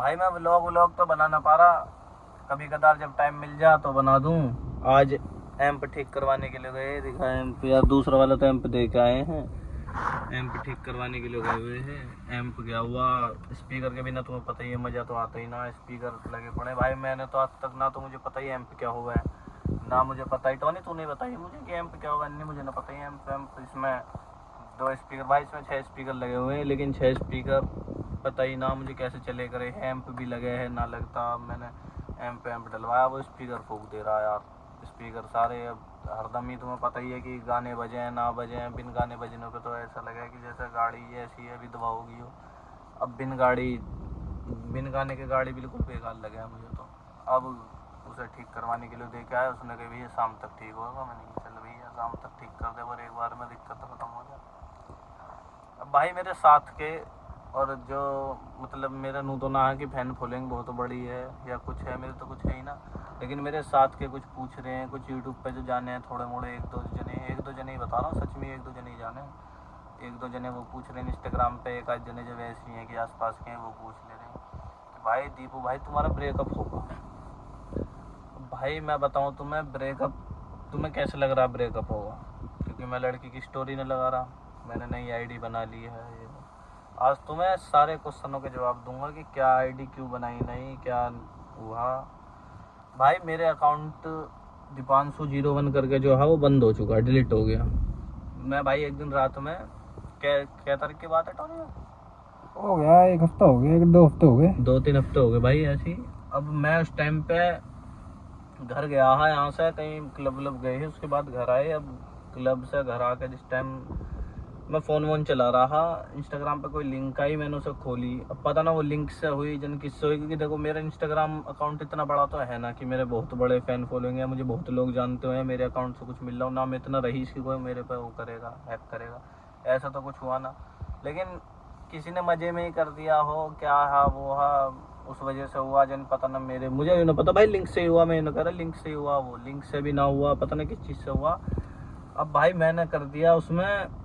भाई मैं व्लॉग तो बना ना पा रहा, कभी कदार जब टाइम मिल जा तो बना दूं। आज एम्प ठीक करवाने के लिए गए, दिखा एम्प यार, दूसरा वाला तो एम्प दे के आए हैं। एम्प ठीक करवाने के लिए गए हुए हैं। एम्प गया हुआ, स्पीकर के बिना तुम्हें पता ही है मज़ा तो आता ही ना, स्पीकर लगे पड़े भाई। मैंने तो आज तक ना तो मुझे पता ही एम्प क्या हुआ है, ना मुझे पता ही। टोनी तूने बताई मुझे कि एम्प क्या होगा, नहीं मुझे ना पता ही एम्प। इसमें 2 स्पीकर भाई, इसमें 6 स्पीकर लगे हुए हैं, लेकिन 6 स्पीकर पता ही ना मुझे कैसे चले करे। एम्प भी लगे हैं ना लगता, मैंने एम्प डलवाया, वो स्पीकर फूक दे रहा है यार। स्पीकर सारे अब हरदम ही, तुम्हें पता ही है कि गाने बजे हैं ना बजे हैं। बिन गाने बजने पे तो ऐसा लगा कि जैसे गाड़ी ऐसी है विधवा होगी हो। अब बिन गाने की गाड़ी बिल्कुल बेकार लगे है मुझे तो। अब उसे ठीक करवाने के लिए दे के आया, उसने कहा भैया शाम तक ठीक होगा। मैंने कहा चल भैया शाम तक ठीक कर दे, और एक बार में दिक्कत तो खत्म हो जाए। अब भाई मेरे साथ के और जो मतलब मेरा नू तो ना है कि फैन फॉलोइंग बहुत बड़ी है या कुछ है, मेरे तो कुछ है ही ना। लेकिन मेरे साथ के कुछ पूछ रहे हैं, कुछ यूट्यूब पे जो जाने हैं थोड़े मोड़े, एक दो जने ही बता रहा हूँ, सच में 1-2 जने ही जाने। 1-2 जने वो पूछ रहे हैं इंस्टाग्राम पे, 1-8 जने जो वैसे ही हैं कि आसपास के हैं वो पूछ ले रहे हैं कि भाई दीपू भाई तुम्हारा ब्रेकअप होगा। भाई मैं बताऊँ तुम्हें, ब्रेकअप तुम्हें कैसे लग रहा है ब्रेकअप होगा? क्योंकि मैं लड़की की स्टोरी नहीं लगा रहा, मैंने नई आईडी बना ली है। ये आज तुम्हें सारे क्वेश्चनों के जवाब दूंगा कि क्या आईडी क्यों बनाई, नहीं क्या हुआ। भाई मेरे अकाउंट दीपांशु01 करके जो है वो बंद हो चुका है, डिलीट हो गया। मैं भाई एक दिन रात में, क्या तारीख की बात है टोनी? हो गया 1 हफ्ता, हो गया 1-2 हफ्ते हो गए, 2-3 हफ्ते हो गए भाई ऐसी। अब मैं उस टाइम पे घर गया है, यहाँ से कहीं क्लब व्लब गए हैं, उसके बाद घर आए। अब क्लब से घर आकर जिस टाइम मैं फ़ोन वोन चला रहा, इंस्टाग्राम पे कोई लिंक आई, मैंने उसे खोली। अब पता ना वो लिंक से हुई जन किससे हुई, क्योंकि देखो मेरा इंस्टाग्राम अकाउंट इतना बड़ा तो है ना कि मेरे बहुत बड़े फ़ैन फॉलोइंग है, मुझे बहुत लोग जानते हुए मेरे अकाउंट से कुछ मिल रहा हूँ ना। मैं इतना रहीस कि कोई मेरे पे वो करेगा, हैक करेगा, ऐसा तो कुछ हुआ ना। लेकिन किसी ने मज़े में ही कर दिया हो, क्या है वो है, उस वजह से हुआ जन पता ना। मेरे मुझे भी ना पता भाई, लिंक से ही हुआ, मैंने कहा लिंक से ही हुआ, वो लिंक से भी ना हुआ, पता नहीं किस चीज़ से हुआ। अब भाई मैंने कर दिया उसमें,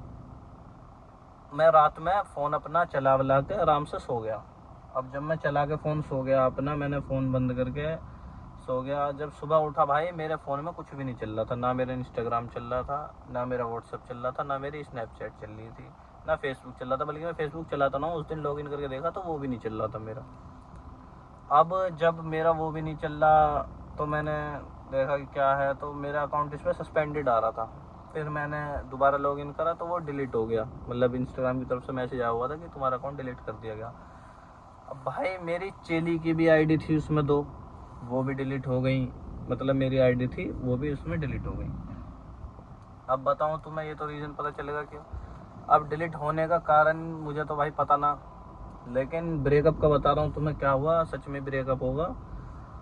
मैं रात में फ़ोन अपना चला वला के आराम से सो गया। अब जब मैं चला के फ़ोन सो गया अपना, मैंने फ़ोन बंद करके सो गया। जब सुबह उठा भाई मेरे फ़ोन में कुछ भी नहीं चल रहा था, ना मेरा इंस्टाग्राम चल रहा था, ना मेरा व्हाट्सअप चल रहा था, ना मेरी स्नैपचैट चल रही थी, ना फेसबुक चल रहा था। बल्कि मैं फेसबुक चलाता ना, उस दिन लॉगिन करके देखा तो वो भी नहीं चल रहा था मेरा। अब जब मेरा वो भी नहीं चल रहा तो मैंने देखा कि क्या है, तो मेरा अकाउंट इस पर सस्पेंडेड आ रहा था। फिर मैंने दोबारा लॉगिन करा तो वो डिलीट हो गया, मतलब इंस्टाग्राम की तरफ से मैसेज आया हुआ था कि तुम्हारा अकाउंट डिलीट कर दिया गया। अब भाई मेरी चेली की भी आईडी थी उसमें 2, वो भी डिलीट हो गई। मतलब मेरी आईडी थी वो भी उसमें डिलीट हो गई। अब बताऊँ तुम्हें, ये तो रीज़न पता चलेगा क्यों। अब डिलीट होने का कारण मुझे तो भाई पता ना, लेकिन ब्रेकअप का बता रहा हूँ तुम्हें क्या हुआ, सच में ब्रेकअप होगा।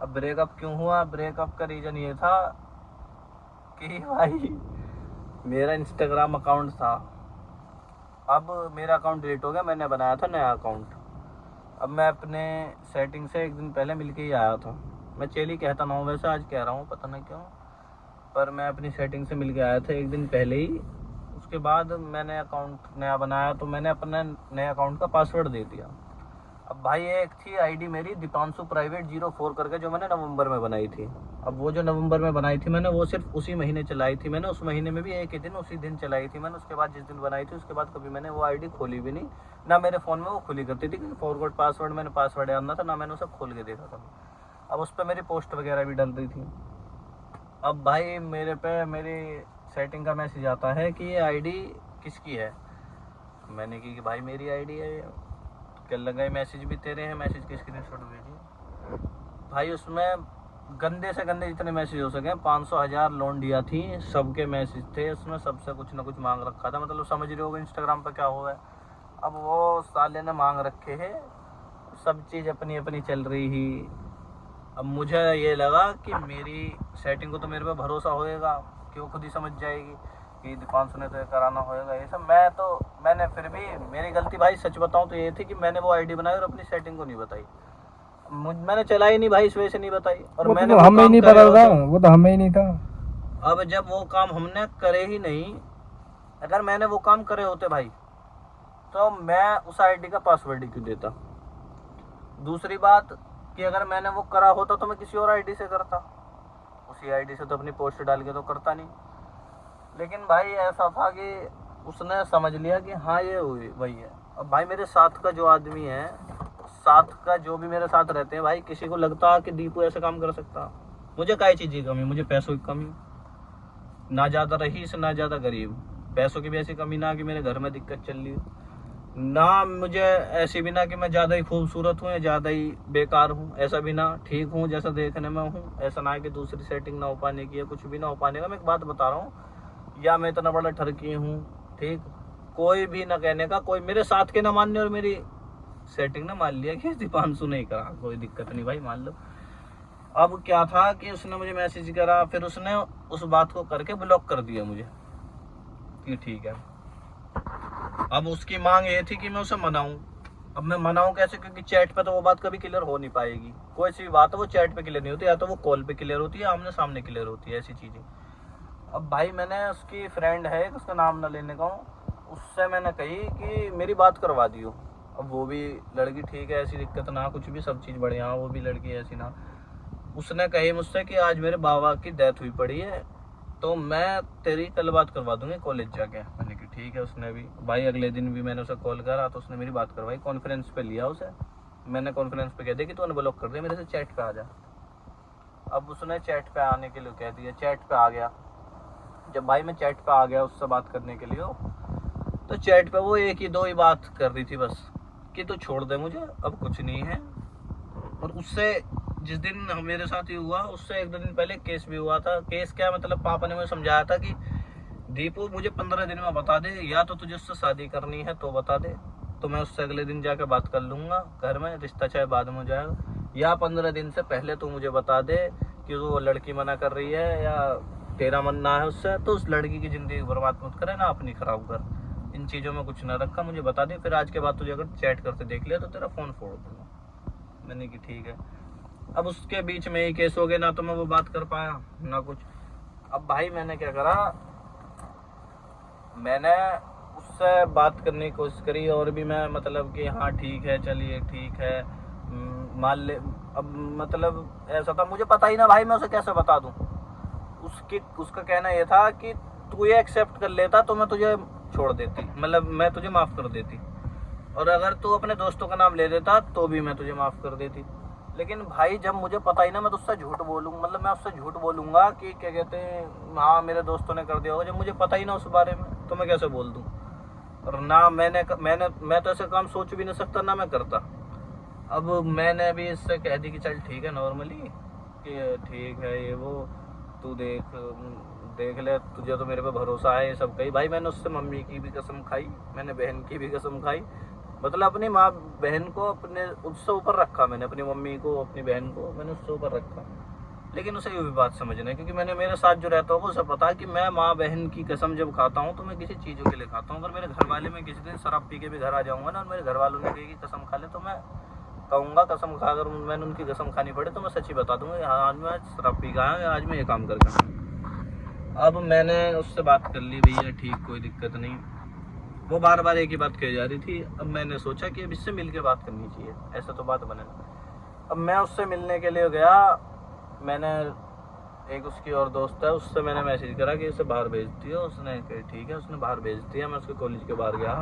अब ब्रेकअप क्यों हुआ, ब्रेकअप का रीज़न ये था कि भाई मेरा इंस्टाग्राम अकाउंट था, अब मेरा अकाउंट डिलीट हो गया, मैंने बनाया था नया अकाउंट। अब मैं अपने सेटिंग से एक दिन पहले मिल के ही आया था। मैं चेली कहता ना हूँ वैसे, आज कह रहा हूँ पता नहीं क्यों, पर मैं अपनी सेटिंग से मिल के आया था एक दिन पहले ही। उसके बाद मैंने अकाउंट नया बनाया, तो मैंने अपने नए अकाउंट का पासवर्ड दे दिया। अब भाई एक थी आईडी मेरी दीपांशु प्राइवेट 04 करके, जो मैंने नवंबर में बनाई थी। अब वो जो नवंबर में बनाई थी मैंने, वो सिर्फ उसी महीने चलाई थी मैंने, उस महीने में भी एक ही दिन, उसी दिन चलाई थी मैंने। उसके बाद जिस दिन बनाई थी उसके बाद कभी मैंने वो आईडी खोली भी नहीं, ना मेरे फ़ोन में वो खुली करती थी, क्योंकि फॉरवर्ड पासवर्ड मैंने पासवर्ड याद ना था, ना मैंने उसे खोल के देखा कभी। अब उस पर मेरी पोस्ट वगैरह भी डल रही थी। अब भाई मेरे पे मेरी सेटिंग का मैसेज आता है कि ये आईडी किसकी है। मैंने की कि भाई मेरी आईडी है। क्या लगा मैसेज भी तेरे हैं, मैसेज की स्क्रीनशॉट भेजी भाई। उसमें गंदे से गंदे जितने मैसेज हो सके, 500,000 लोन दिया थी, सबके मैसेज थे उसमें, सबसे कुछ ना कुछ मांग रखा था। मतलब समझ रहे हो इंस्टाग्राम पर क्या हुआ है। अब वो साले ने मांग रखे है, सब चीज़ अपनी अपनी चल रही ही। अब मुझे ये लगा कि मेरी सेटिंग को तो मेरे पे भरोसा होएगा कि वो खुद ही समझ जाएगी कि दीपांशु ने तो ये कराना होएगा ये सब। मैंने फिर भी, मेरी गलती भाई सच बताऊं तो ये थी कि मैंने वो आईडी बनाई और अपनी सेटिंग को नहीं बताई। मैंने चला ही नहीं भाई, इस वजह से नहीं बताई। और वो मैंने तो वो हमें ही काम नहीं करे पता था, होते। वो तो हमें ही नहीं था। अब जब वो काम हमने करे ही नहीं, अगर मैंने वो काम करे होते भाई, तो मैं उस आईडी का पासवर्ड ही क्यों देता। दूसरी बात कि अगर मैंने वो करा होता तो मैं किसी और आईडी से करता, उसी आईडी से तो अपनी पोस्ट डाल के तो करता नहीं। लेकिन भाई ऐसा था कि उसने समझ लिया कि हाँ ये वही है। अब भाई मेरे साथ का जो आदमी है, साथ का जो भी मेरे साथ रहते हैं भाई, किसी को लगता कि दीपू ऐसे काम कर सकता? मुझे काय चीज़ की कमी, मुझे पैसों की कमी, ना ज़्यादा रईस ना ज़्यादा गरीब, पैसों की भी ऐसी कमी ना कि मेरे घर में दिक्कत चल रही हो, ना मुझे ऐसी भी ना कि मैं ज़्यादा ही खूबसूरत हूँ या ज़्यादा ही बेकार हूँ, ऐसा भी ना, ठीक हूँ जैसा देखने में हूँ, ऐसा ना है कि दूसरी सेटिंग ना हो पाने की या कुछ भी ना हो पाने का। मैं एक बात बता रहा हूँ, या मैं इतना बड़ा ठरकी हूँ, ठीक, कोई भी ना कहने का, कोई मेरे साथ के ना मानने और मेरी सेटिंग ना मान लिया कि दीपांशु नहीं करा, कोई दिक्कत नहीं भाई, मान लो। अब क्या था कि उसने मुझे मैसेज करा, फिर उसने उस बात को करके ब्लॉक कर दिया मुझे कि ठीक है। अब उसकी मांग ये थी कि मैं उसे मनाऊं। अब मैं मनाऊं कैसे, क्योंकि चैट पे तो वो बात कभी क्लियर हो नहीं पाएगी। कोई सी बात है वो चैट पे क्लियर नहीं होती, या तो वो कॉल पे क्लियर होती है, आमने सामने क्लियर होती है, ऐसी चीजें। अब भाई मैंने उसकी फ्रेंड है, उसका नाम ना लेने का हूँ, उससे मैंने कही कि मेरी बात करवा दियो। अब वो भी लड़की ठीक है, ऐसी दिक्कत ना, कुछ भी सब चीज़ बढ़िया, वो भी लड़की ऐसी ना। उसने कही मुझसे कि आज मेरे बाबा की डेथ हुई पड़ी है, तो मैं तेरी कल बात करवा दूंगी कॉलेज जाके। मैंने कहा ठीक है। उसने भी भाई अगले दिन भी मैंने उसे कॉल करा तो उसने मेरी बात करवाई, कॉन्फ्रेंस पे लिया उसे। मैंने कॉन्फ्रेंस पे कह दिया कि तू अनब्लॉक कर दे, मेरे से चैट पे आ जा। अब उसने चैट पे आने के लिए कह दिया, चैट पे आ गया। जब भाई मैं चैट पे आ गया उससे बात करने के लिए, तो चैट पे वो एक ही दो ही बात कर रही थी बस, कि तू छोड़ दे मुझे, अब कुछ नहीं है। और उससे जिस दिन मेरे साथ ही हुआ, उससे एक दो दिन पहले केस भी हुआ था। केस क्या मतलब, पापा ने मुझे समझाया था कि दीपू मुझे 15 दिन में बता दे, या तो तुझे उससे शादी करनी है तो बता दे, तो मैं उससे अगले दिन जाके बात कर लूंगा घर में, रिश्ता चाहे बाद में हो जाएगा, या 15 दिन से पहले तू मुझे बता दे कि वो लड़की मना कर रही है या तेरा मनना है उससे, तो उस लड़की की जिंदगी बर्बाद मत करे, ना अपनी खराब कर। इन चीज़ों में कुछ ना रखा, मुझे बता दे, फिर आज के बाद तुझे अगर चैट करते देख लिया तो तेरा फ़ोन फोड़ दूंगा। मैंने कि ठीक है। अब उसके बीच में ही केस हो गया, ना तो मैं वो बात कर पाया ना कुछ। अब भाई मैंने क्या करा, मैंने उससे बात करने की कोशिश करी, और भी मैं मतलब कि हाँ ठीक है, चलिए ठीक है, मान ले। अब मतलब ऐसा था, मुझे पता ही ना भाई मैं उसे कैसे बता दूं। उसका कहना ये था कि तू ये एक्सेप्ट कर लेता तो मैं तुझे छोड़ देती, मतलब मैं तुझे माफ़ कर देती, और अगर तू अपने दोस्तों का नाम ले देता तो भी मैं तुझे माफ़ कर देती। लेकिन भाई जब मुझे पता ही ना, मैं तो उससे झूठ बोलूँगा, मतलब मैं उससे झूठ बोलूँगा कि क्या कहते हैं, हाँ मेरे दोस्तों ने कर दिया होगा, जब मुझे पता ही ना उस बारे में, तो मैं कैसे बोल दूँ? और ना मैं तो ऐसे काम सोच भी नहीं सकता, ना मैं करता। अब मैंने भी इससे कह दी कि चल ठीक है नॉर्मली, कि ठीक है ये वो, तू देख ले, तुझे तो मेरे पे भरोसा है, ये सब कही। भाई मैंने उससे मम्मी की भी कसम खाई, मैंने बहन की भी कसम खाई, मतलब अपनी माँ बहन को अपने उससे ऊपर रखा, मैंने अपनी मम्मी को अपनी बहन को मैंने उससे ऊपर रखा। लेकिन उसे ये भी बात समझना है, क्योंकि मैंने मेरे साथ जो रहता हूँ वो उसे पता है कि मैं माँ बहन की कसम जब खाता हूँ तो मैं किसी चीज़ों के लिए खाता हूँ। अगर मेरे घर वाले, मैं किसी दिन शराब पी के भी घर आ जाऊँगा ना, और मेरे घर वालों ने कही कि कसम खा ले, तो मैं कहूँगा कसम खा, अगर मैंने उनकी कसम खानी पड़े तो मैं सच्ची बता दूँगा, हाँ आज मैं शराब पी गया, आज मैं ये काम करके आया। अब मैंने उससे बात कर ली, भैया ठीक, कोई दिक्कत नहीं। वो बार बार एक ही बात कही जा रही थी। अब मैंने सोचा कि अब इससे मिल के बात करनी चाहिए, ऐसा तो बात बने ना। अब मैं उससे मिलने के लिए गया, मैंने एक उसकी और दोस्त है, उससे मैंने मैसेज करा कि उसे बाहर भेज दियो। उसने कहा ठीक है, उसने बाहर भेज दिया। मैं उसके कॉलेज के बाहर गया,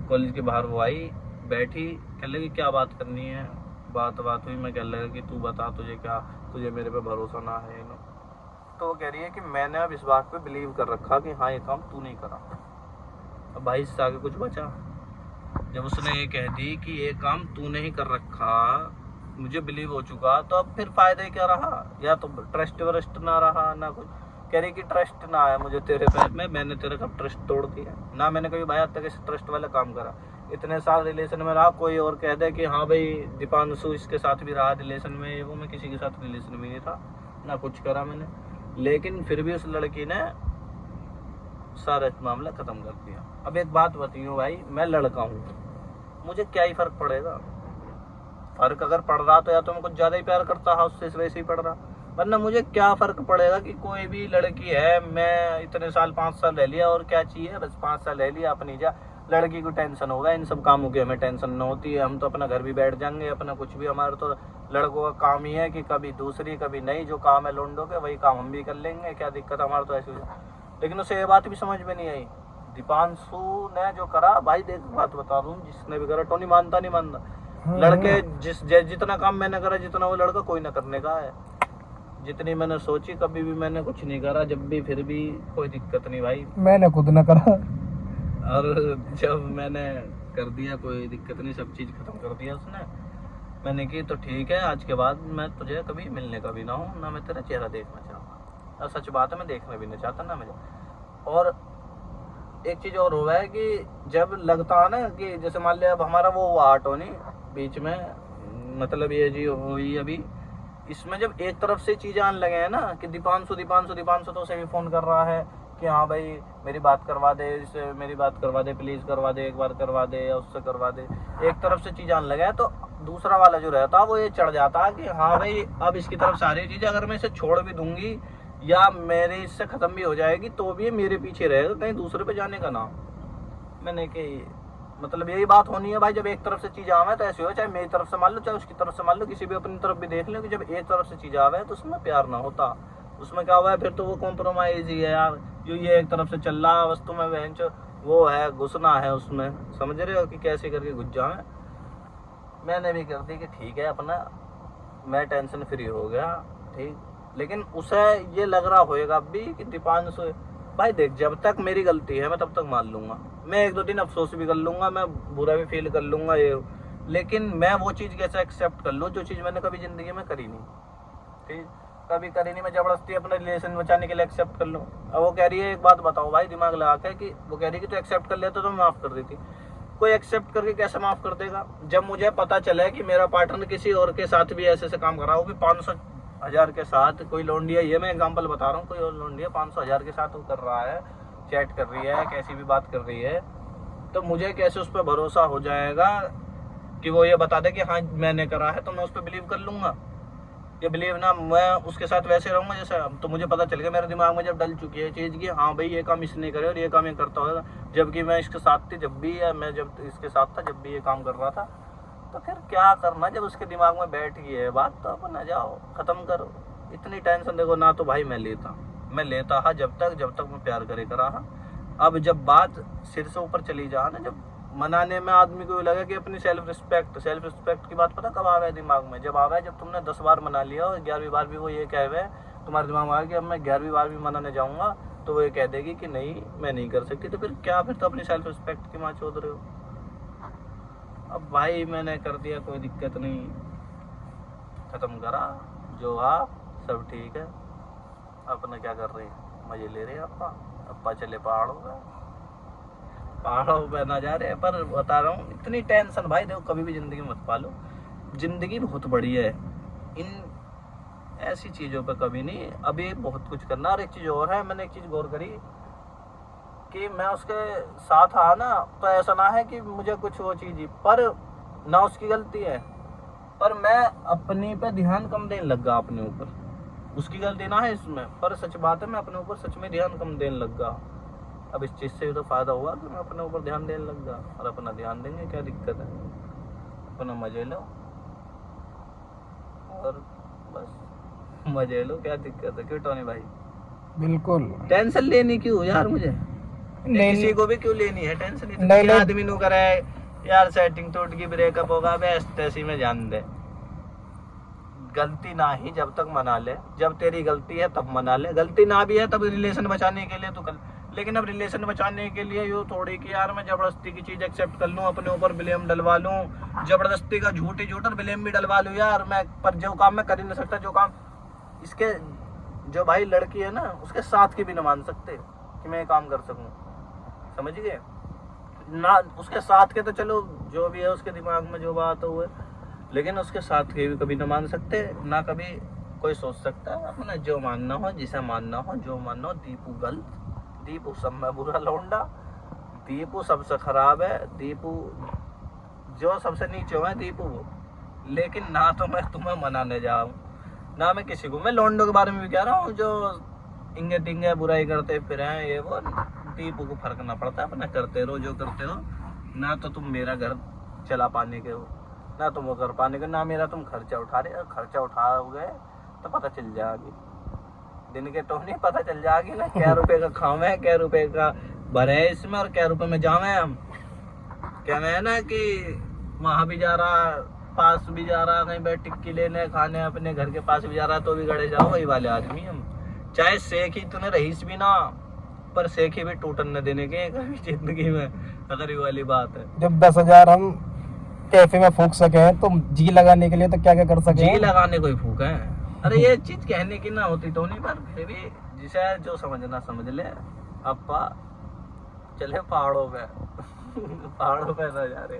कॉलेज के बाहर वो आई, बैठी, कह लगी क्या बात करनी है। बात हुई, मैं कह लगा कि तू बता, तुझे मेरे पे भरोसा ना है ना। तो वो कह रही है कि मैंने अब इस बात पे बिलीव कर रखा कि हाँ ये काम तू नहीं करा। अब भाई इससे आगे कुछ बचा? जब उसने ये कह दी कि ये काम तू नहीं कर रखा, मुझे बिलीव हो चुका, तो अब फिर फायदा क्या रहा? या तो ट्रस्ट व्रस्ट ना रहा ना कुछ। कह रही कि ट्रस्ट ना आया मुझे तेरे पे, मैंने तेरे का ट्रस्ट तोड़ दिया ना, मैंने कभी भाई आज तक इस ट्रस्ट वाला काम करा। इतने साल रिलेशन में रहा, कोई और कह दे कि हाँ भाई दीपांशु इसके साथ भी रहा रिलेशन में, वो मैं किसी के साथ रिलेशन में नहीं था, ना कुछ करा मैंने। लेकिन फिर भी उस लड़की ने सारा मामला खत्म कर दिया। अब एक बात बताइए भाई, मैं लड़का हूँ, मुझे क्या ही फर्क पड़ेगा? फर्क अगर पड़ रहा तो या तो मैं कुछ ज्यादा ही प्यार करता है उससे, इस वजह से ही पड़ रहा, वरना मुझे क्या फर्क पड़ेगा कि कोई भी लड़की है। मैं इतने साल 5 साल रह लिया, और क्या चाहिए, बस 5 साल रह लिया अपनी जा। लड़की को टेंशन होगा, इन सब कामों की हमें टेंशन न होती है। हम तो अपना घर भी बैठ जाएंगे, अपना कुछ भी, हमारा तो लड़कों का काम ही है कि कभी दूसरी कभी नहीं, जो काम है लोंडो के वही काम हम भी कर लेंगे, क्या दिक्कत, हमारा तो ऐसे। लेकिन उसे ये बात भी समझ में नहीं आई, दीपांशु ने जो करा भाई, देख बात बता दूं, जिसने भी करा, टोनी मानता नहीं मानता, लड़के जितना काम मैंने करा, जितना वो लड़का कोई ना करने का है। जितनी मैंने सोची, कभी भी मैंने कुछ नहीं करा, जब भी फिर भी कोई दिक्कत नहीं भाई, मैंने खुद ना करा। और जब मैंने कर दिया कोई दिक्कत नहीं, सब चीज़ खत्म कर दिया उसने। मैंने की तो ठीक है, आज के बाद मैं तुझे कभी मिलने का भी ना हूँ, ना मैं तेरा चेहरा देखना चाहूँगा, और सच बात है मैं देखना भी नहीं चाहता ना मुझे। और एक चीज़ और हुआ है कि जब लगता है ना कि जैसे मान लिया अब हमारा वो हुआ ऑटो नहीं बीच में, मतलब ये जी हुई अभी, इसमें जब एक तरफ से चीज़ें आने लगे हैं ना कि दीपांशु दीपांशु दीपांशु, तो उसे भी फ़ोन कर रहा है कि हाँ भाई मेरी बात करवा दे, इससे मेरी बात करवा दे, प्लीज़ करवा दे, एक बार करवा दे, या उससे करवा दे, एक तरफ से चीज़ आने लगे हैं, तो दूसरा वाला जो रहता वो ये चढ़ जाता कि हाँ भाई अब इसकी तरफ सारी चीज़ें, अगर मैं इसे छोड़ भी दूंगी या मेरी इससे ख़त्म भी हो जाएगी तो भी ये मेरे पीछे रहेगा, कहीं दूसरे पे जाने का नाम। मैंने कि मतलब यही बात होनी है भाई, जब एक तरफ से चीज़ आवे तो ऐसे हो, चाहे मेरी तरफ से मान लो चाहे उसकी तरफ से मान लो, किसी भी अपनी तरफ भी देख लो कि जब एक तरफ से चीज़ आवे तो उसमें प्यार ना होता, उसमें क्या हुआ है फिर तो वो कॉम्प्रोमाइज़ ही है यार, जो ये एक तरफ से चल रहा है वस्तु में बहन वो है, घुसना है उसमें, समझ रहे हो कि कैसे करके घुस जाए। मैंने भी कर दी कि ठीक है अपना, मैं टेंशन फ्री हो गया, ठीक। लेकिन उसे ये लग रहा होएगा अब भी कि दीपांशु भाई देख, जब तक मेरी गलती है मैं तब तक मान लूंगा, मैं एक दो दिन अफसोस भी कर लूंगा, मैं बुरा भी फील कर लूंगा ये, लेकिन मैं वो चीज़ कैसे एक्सेप्ट कर लूँ जो चीज़ मैंने कभी ज़िंदगी में करी नहीं, ठीक, कभी करी नहीं, मैं ज़बरदस्ती अपना रिलेशन बचाने के लिए एक्सेप्ट कर लूँ। अब वो कह रही है, एक बात बताओ भाई दिमाग लगा के, कि वो कह रही है कि तू एक्सेप्ट कर लेता तो मैं माफ़ कर देती। कोई एक्सेप्ट करके कैसे माफ़ कर देगा, जब मुझे पता चला है कि मेरा पार्टनर किसी और के साथ भी ऐसे काम कर रहा हो, भी 500,000 के साथ, कोई लौंडिया, ये मैं एग्जांपल बता रहा हूँ, कोई और लौंडिया 500,000 के साथ वो कर रहा है, चैट कर रही है, कैसी भी बात कर रही है, तो मुझे कैसे उस पर भरोसा हो जाएगा कि वो ये बता दे कि हाँ मैंने करा है, तो मैं उस पर बिलीव कर लूँगा, ये बिलीव ना, मैं उसके साथ वैसे रहूँगा जैसे, तो मुझे पता चल गया, मेरे दिमाग में जब डल चुकी है चीज़ की हाँ भाई ये काम इसने करे और ये काम ये करता होगा, जबकि मैं इसके साथ थी जब भी, या मैं जब इसके साथ था जब भी ये काम कर रहा था, तो फिर क्या करना, जब उसके दिमाग में बैठ गई है बात तो अपना जाओ ख़त्म करो, इतनी टेंशन देखो ना। तो भाई मैं लेता हाँ जब तक मैं प्यार करे करा हाँ। अब जब बात सिर से ऊपर चली जा ना, जब मनाने में आदमी को लगा कि अपनी सेल्फ रिस्पेक्ट की बात पता कब आवे है दिमाग में, जब आवे जब तुमने 10 बार मना लिया और 11वीं बार भी वो ये कहे हुए तुम्हारे दिमाग में आ कि अब मैं 11वीं बार भी मनाने जाऊँगा तो वो ये कह देगी कि नहीं मैं नहीं कर सकती, तो फिर क्या, फिर तो अपनी सेल्फ रिस्पेक्ट की माँ चोद रहे हो। अब भाई मैंने कर दिया, कोई दिक्कत नहीं, ख़त्म करा, जो आप सब ठीक है, अपना क्या कर रहे हैं, मज़े ले रहे हैं अप्पा चले पहाड़ों पे ना जा रहे हैं, पर बता रहा हूँ इतनी टेंशन भाई देखो कभी भी ज़िंदगी में मत पालो, ज़िंदगी बहुत बड़ी है, इन ऐसी चीज़ों पे कभी नहीं, अभी बहुत कुछ करना। और एक चीज़ और है, मैंने एक चीज़ गौर करी कि मैं उसके साथ आ ना, तो ऐसा ना है कि मुझे कुछ वो चीज़, पर ना उसकी गलती है, पर मैं अपने पे ध्यान कम देने लग गया, अपने ऊपर, उसकी गलती ना है इसमें, पर सच बात है मैं अपने ऊपर सच में ध्यान कम देने लग गया। अब इस चीज़ से भी तो फ़ायदा हुआ कि मैं अपने ऊपर ध्यान देने लग गया, और अपना ध्यान देंगे, क्या दिक्कत है, अपना मजे लो और बस मजे लो, क्या दिक्कत है, क्यों टोनी भाई? बिल्कुल। टेंशन लेनी क्यों यार मुझे, नहीं किसी को भी क्यों लेनी है टेंशन, नहीं, नहीं। आदमी नु करे यार सेटिंग टूट गई, ब्रेकअप होगा, बेस्ट ऐसी में जान दे, गलती ना ही जब तक मना ले, जब तेरी गलती है तब मना ले, गलती ना भी है तब रिलेशन बचाने के लिए तो कर, लेकिन अब रिलेशन बचाने के लिए यूँ थोड़ी कि यार मैं ज़बरदस्ती की चीज़ एक्सेप्ट कर लूँ, अपने ऊपर ब्लेम डलवा लूँ, ज़बरदस्ती का झूठ और ब्लेम भी डलवा लूँ यार मैं, पर जो काम मैं कर ही नहीं सकता, जो काम इसके जो भाई लड़की है ना उसके साथ की भी ना मान सकते कि मैं ये काम कर सकूँ, समझ गए ना, उसके साथ के तो चलो जो भी है उसके दिमाग में जो बात है वो है, लेकिन उसके साथ के भी कभी ना मान सकते ना, कभी कोई सोच सकता है अपना जो मानना हो, जिसे मानना हो, जो मानना हो। दीपू गलत, दीपू सब में बुरा लौंडा, दीपू सबसे खराब है, दीपू जो सबसे नीचे हुआ है दीपू वो, लेकिन ना तो मैं तुम्हें मनाने जाऊँ ना मैं किसी को, मैं लौंडों के बारे में भी कह रहा हूँ जो इंगे टिंगे बुराई करते फिर हैं ये वो, दीपू को फर्क ना पड़ता, अपना करते रहो जो करते हो। ना तो तुम मेरा घर चला पाने के हो, ना तुम वो कर पाने के, ना मेरा तुम खर्चा उठा रहे। खर्चा उठाओगे तो पता चल जाएगी, दिन के तो नहीं पता चल जाएगी ना क्या रुपए का खावे, क्या रुपए का भरे है इसमें और क्या रुपए में जावे हम। क्या है ना कि वहां भी जा रहा, पास भी जा रहा, कहीं बैठ टिक्की लेने खाने, अपने घर के पास भी जा रहा तो भी गड़े जाओ, वही वाले आदमी हम। चाहे शेख ही तूने रहीस भी ना, पर शेख ही भी टूटन न देने के कभी जिंदगी में, अगर ये वाली बात है। जब 10,000 हम कैफे में फूक सके तो जी लगाने के लिए तो क्या क्या कर सके। जी लगाने कोई फूक है, अरे ये चीज कहने की ना होती तो नहीं, पर फिर भी जिसे जो समझना समझ ले। अपा चले पहाड़ों पे पहाड़ों पे ना जा रहे।